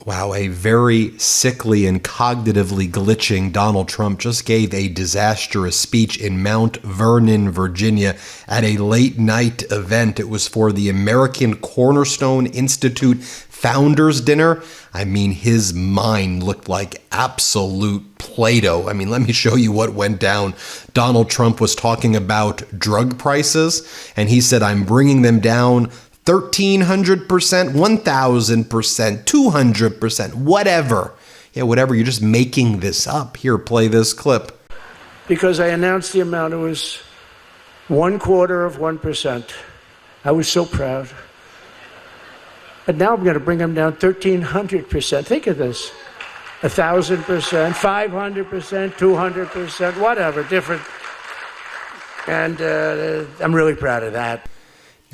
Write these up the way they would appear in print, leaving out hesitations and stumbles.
Wow, a very sickly and cognitively glitching Donald Trump just gave a disastrous speech in Mount Vernon, Virginia, at a late night event. It was for the American Cornerstone Institute Founders Dinner. I mean, his mind looked like absolute Play-Doh. I mean, let me show you what went down. Donald Trump was talking about drug prices, and he said, I'm bringing them down 1,300%, 1,000%, 200%, whatever. Yeah, whatever. You're just making this up. Here, play this clip. Because I announced the amount, it was 0.25%. I was so proud. But now I'm going to bring them down 1,300%. Think of this. 1,000%, 500%, 200%, whatever, different. And I'm really proud of that.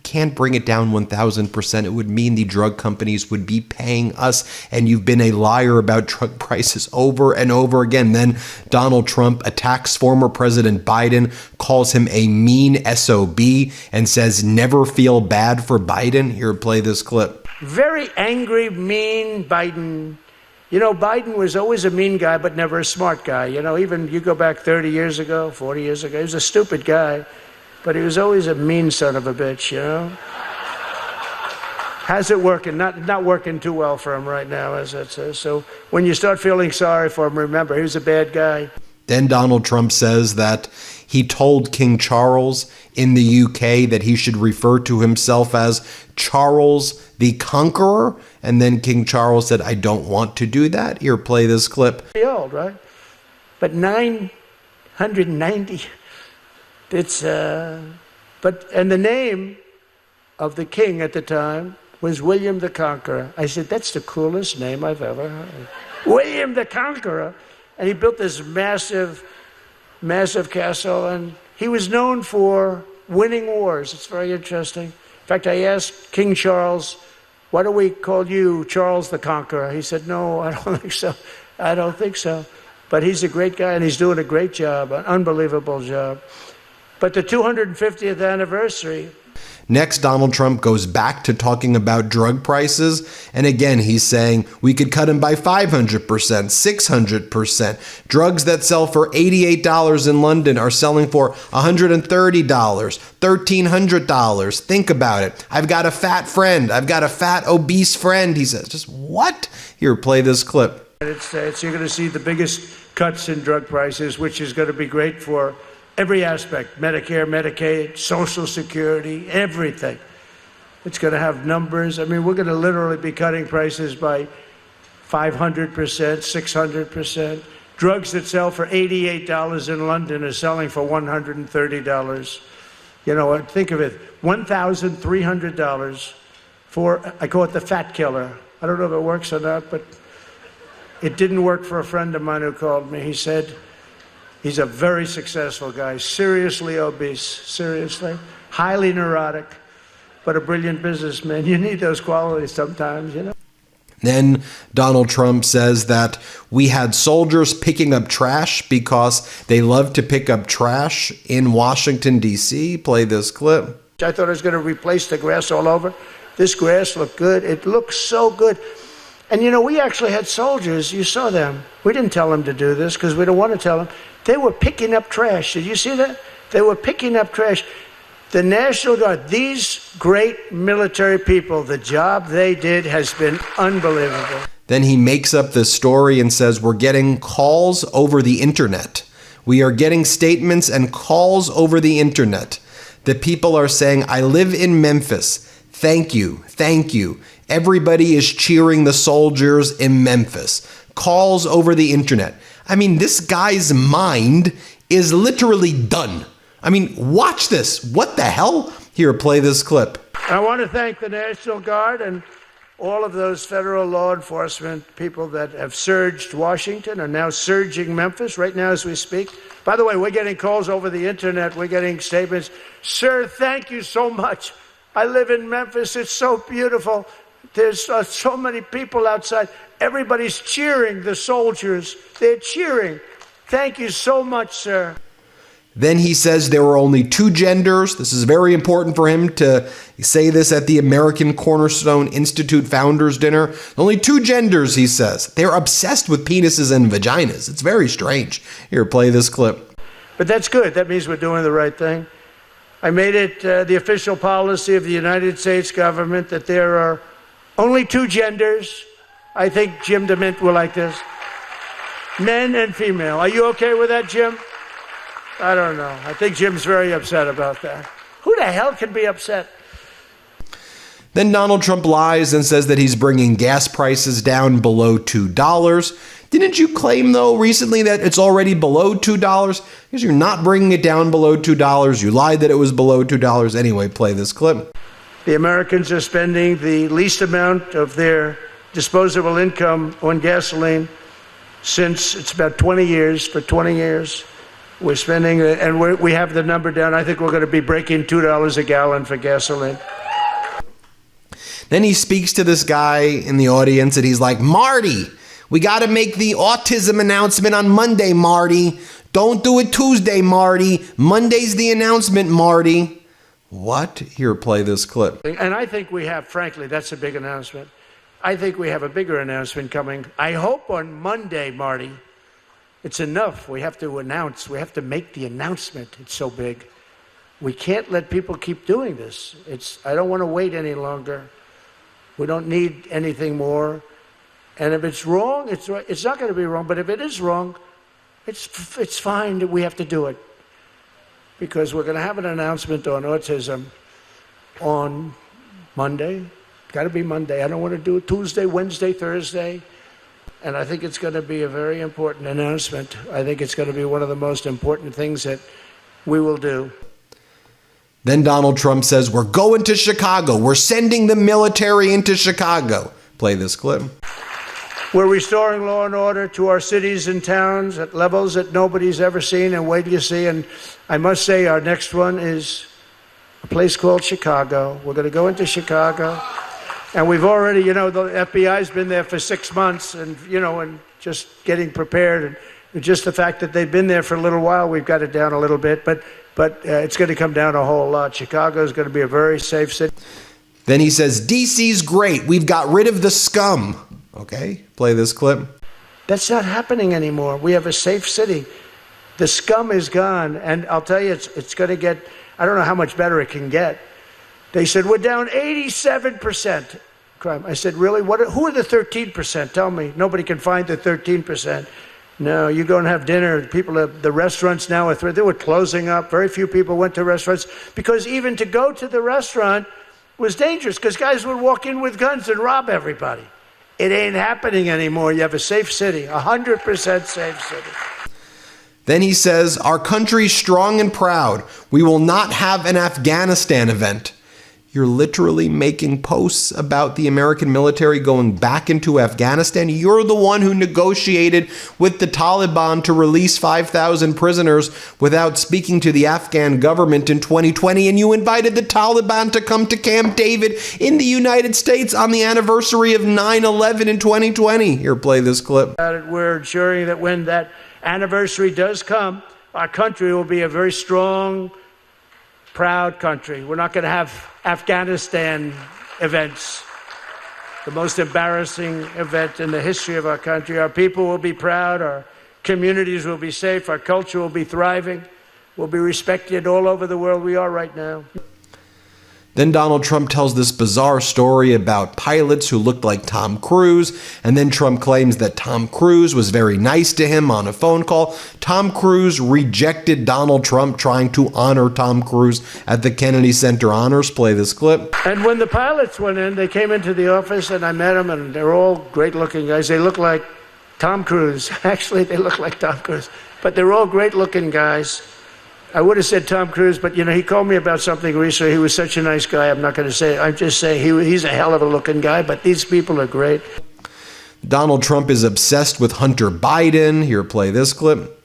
Can't bring it down 1,000%. It would mean the drug companies would be paying us, and you've been a liar about drug prices over and over again. Then Donald Trump attacks former President Biden, calls him a mean SOB, and says never feel bad for Biden. Here, play this clip. Very angry, mean Biden. You know, Biden was always a mean guy, but never a smart guy. You know, even you go back 30 years ago, 40 years ago, he was a stupid guy. But he was always a mean son of a bitch, you know? How's it working? Not working too well for him right now, as it says. So when you start feeling sorry for him, remember, he was a bad guy. Then Donald Trump says that he told King Charles in the UK that he should refer to himself as Charles the Conqueror. And then King Charles said, I don't want to do that. Here, play this clip. Pretty old, right? But 990... and the name of the king at the time was William the Conqueror. I said, that's the coolest name I've ever heard. William the Conqueror. And he built this massive, massive castle, and he was known for winning wars. It's very interesting. In fact, I asked King Charles, why do we call you Charles the Conqueror? He said, no, I don't think so. I don't think so. But he's a great guy, and he's doing a great job, an unbelievable job. But the 250th anniversary. Next, Donald Trump goes back to talking about drug prices. And again, he's saying we could cut them by 500%, 600%. Drugs that sell for $88 in London are selling for $130, $1,300. Think about it. I've got a fat friend. I've got a fat, obese friend. He says, just what? Here, play this clip. You're going to see the biggest cuts in drug prices, which is going to be great for every aspect, Medicare, Medicaid, Social Security, everything. It's going to have numbers. I mean, we're going to literally be cutting prices by 500%, 600%. Drugs that sell for $88 in London are selling for $130. You know, think of it, $1,300 for, I call it the fat killer. I don't know if it works or not, but it didn't work for a friend of mine who called me. He said, he's a very successful guy, seriously obese, seriously, highly neurotic, but a brilliant businessman. You need those qualities sometimes, you know. Then Donald Trump says that we had soldiers picking up trash because they love to pick up trash in Washington, D.C. Play this clip. I thought I was going to replace the grass all over. This grass looked good. It looks so good. And, you know, we actually had soldiers. You saw them. We didn't tell them to do this because we don't want to tell them. They were picking up trash. Did you see that? They were picking up trash. The National Guard, these great military people, the job they did has been unbelievable. Then he makes up this story and says, we're getting calls over the internet. We are getting statements and calls over the internet. The people are saying, I live in Memphis. Thank you. Thank you. Everybody is cheering the soldiers in Memphis. Calls over the internet. I mean, this guy's mind is literally done. I mean, watch this. What the hell? Here, play this clip. I want to thank the National Guard and all of those federal law enforcement people that have surged Washington, are now surging Memphis right now as we speak. By the way, we're getting calls over the internet. We're getting statements. Sir, thank you so much. I live in Memphis. It's so beautiful. There's so many people outside. Everybody's cheering the soldiers. They're cheering. Thank you so much, sir. Then he says there were only two genders. This is very important for him to say this at the American Cornerstone Institute Founders Dinner. Only two genders, he says. They're obsessed with penises and vaginas. It's very strange. Here, play this clip. But that's good. That means we're doing the right thing. I made it the official policy of the United States government that there are only two genders. I think Jim DeMint will like this. Men and female. Are you okay with that, Jim? I don't know. I think Jim's very upset about that. Who the hell can be upset? Then Donald Trump lies and says that he's bringing gas prices down below $2. Didn't you claim, though, recently that it's already below $2? Because you're not bringing it down below $2. You lied that it was below $2. Anyway, play this clip. The Americans are spending the least amount of their disposable income on gasoline since it's about 20 years. For 20 years, we're spending, and we have the number down. I think we're going to be breaking $2 a gallon for gasoline. Then he speaks to this guy in the audience and he's like, Marty, we got to make the autism announcement on Monday, Marty. Don't do it Tuesday, Marty. Monday's the announcement, Marty. What? Here, play this clip. And I think we have, frankly, that's a big announcement. I think we have a bigger announcement coming. I hope on Monday, Marty. It's enough. We have to announce. We have to make the announcement. It's so big. We can't let people keep doing this. I don't want to wait any longer. We don't need anything more. And if it's wrong, it's right. It's not going to be wrong. But if it is wrong, it's fine that we have to do it. Because we're going to have an announcement on autism on Monday. Got to be Monday. I don't want to do it Tuesday, Wednesday, Thursday. And I think it's going to be a very important announcement. I think it's going to be one of the most important things that we will do. Then Donald Trump says, we're going to Chicago. We're sending the military into Chicago. Play this clip. We're restoring law and order to our cities and towns at levels that nobody's ever seen, and wait till you see. And I must say, our next one is a place called Chicago. We're going to go into Chicago. And we've already, the FBI's been there for 6 months and just getting prepared. And just the fact that they've been there for a little while, we've got it down a little bit. But it's going to come down a whole lot. Chicago is going to be a very safe city. Then he says, DC's great. We've got rid of the scum. Okay, play this clip. That's not happening anymore. We have a safe city. The scum is gone. And I'll tell you, it's going to get, I don't know how much better it can get. They said, we're down 87% crime. I said, really? Who are the 13%? Tell me. Nobody can find the 13%. No, you go and have dinner. The restaurants now, they were closing up. Very few people went to restaurants because even to go to the restaurant was dangerous because guys would walk in with guns and rob everybody. It ain't happening anymore. You have a safe city, 100% safe city. Then he says, our country's strong and proud. We will not have an Afghanistan event. You're literally making posts about the American military going back into Afghanistan. You're the one who negotiated with the Taliban to release 5,000 prisoners without speaking to the Afghan government in 2020. And you invited the Taliban to come to Camp David in the United States on the anniversary of 9/11 in 2020. Here, play this clip. We're ensuring that when that anniversary does come, our country will be a very strong, proud country. We're not going to have Afghanistan events, the most embarrassing event in the history of our country. Our people will be proud, our communities will be safe, our culture will be thriving, we'll be respected all over the world. We are right now. Then Donald Trump tells this bizarre story about pilots who looked like Tom Cruise, and then Trump claims that Tom Cruise was very nice to him on a phone call. Tom Cruise rejected Donald Trump trying to honor Tom Cruise at the Kennedy Center Honors. Play this clip. And when the pilots went in, they came into the office and I met them, and they're all great-looking guys. They look like Tom Cruise. Actually, they look like Tom Cruise. But they're all great-looking guys. I would have said Tom Cruise, but he called me about something recently. He was such a nice guy. I'm not going to say it. I'm just saying he's a hell of a looking guy, but these people are great. Donald Trump is obsessed with Hunter Biden. Here, play this clip.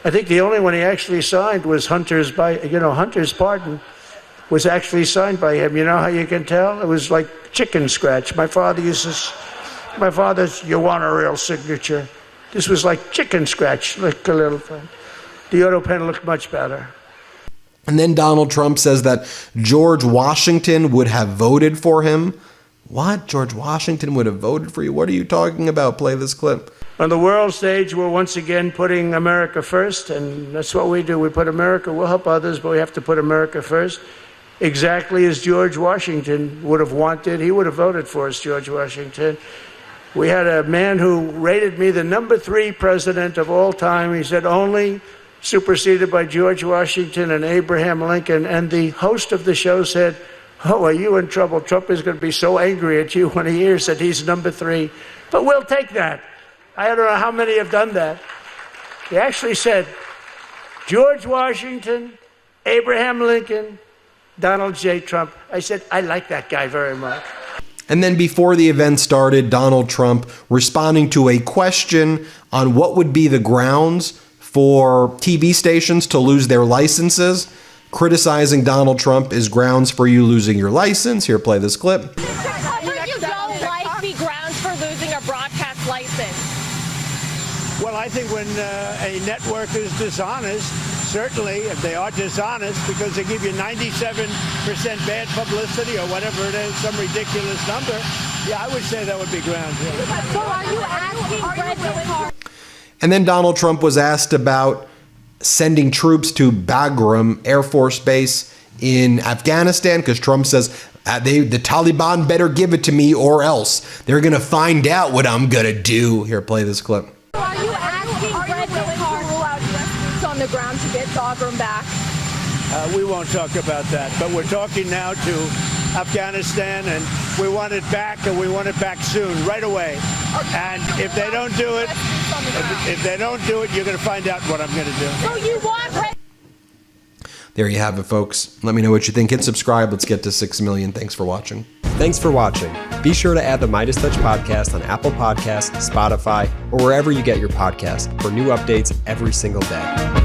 I think the only one he actually signed was Hunter's pardon was actually signed by him. You know how you can tell? It was like chicken scratch. My father's, you want a real signature. This was like chicken scratch, like a little thing. the auto pen looked much better. And then Donald Trump says that George Washington would have voted for him. What? George Washington would have voted for you? What are you talking about? Play this clip. On the world stage, we're once again putting America first, and that's what we do. We put America, we'll help others, but we have to put America first. Exactly as George Washington would have wanted. He would have voted for us, George Washington. We had a man who rated me the number 3 president of all time. He said only superseded by George Washington and Abraham Lincoln. And the host of the show said, "Oh, are you in trouble? Trump is going to be so angry at you when he hears that he's number 3. But we'll take that. I don't know how many have done that. He actually said, George Washington, Abraham Lincoln, Donald J. Trump. I said, I like that guy very much. And then before the event started, Donald Trump responding to a question on what would be the grounds for TV stations to lose their licenses. Criticizing Donald Trump is grounds for you losing your license. Here, play this clip. You don't like the grounds for losing a broadcast license? Well, I think when a network is dishonest, certainly if they are dishonest because they give you 97% bad publicity or whatever it is, some ridiculous number, yeah, I would say that would be grounds. Yeah. So are you asking And then Donald Trump was asked about sending troops to Bagram Air Force Base in Afghanistan because Trump says the Taliban better give it to me or else they're going to find out what I'm going to do. Here, play this clip. Are you asking President to rule out U.S. troops on the ground to get Bagram back? We won't talk about that, but we're talking now to Afghanistan, and we want it back, and we want it back soon, right away. Okay. And if they don't do it, if they don't do it, you're going to find out what I'm going to do. So you want There you have it, folks. Let me know what you think. Hit subscribe. Let's get to 6 million. Thanks for watching. Thanks for watching. Be sure to add the MeidasTouch podcast on Apple Podcasts, Spotify, or wherever you get your podcasts for new updates every single day.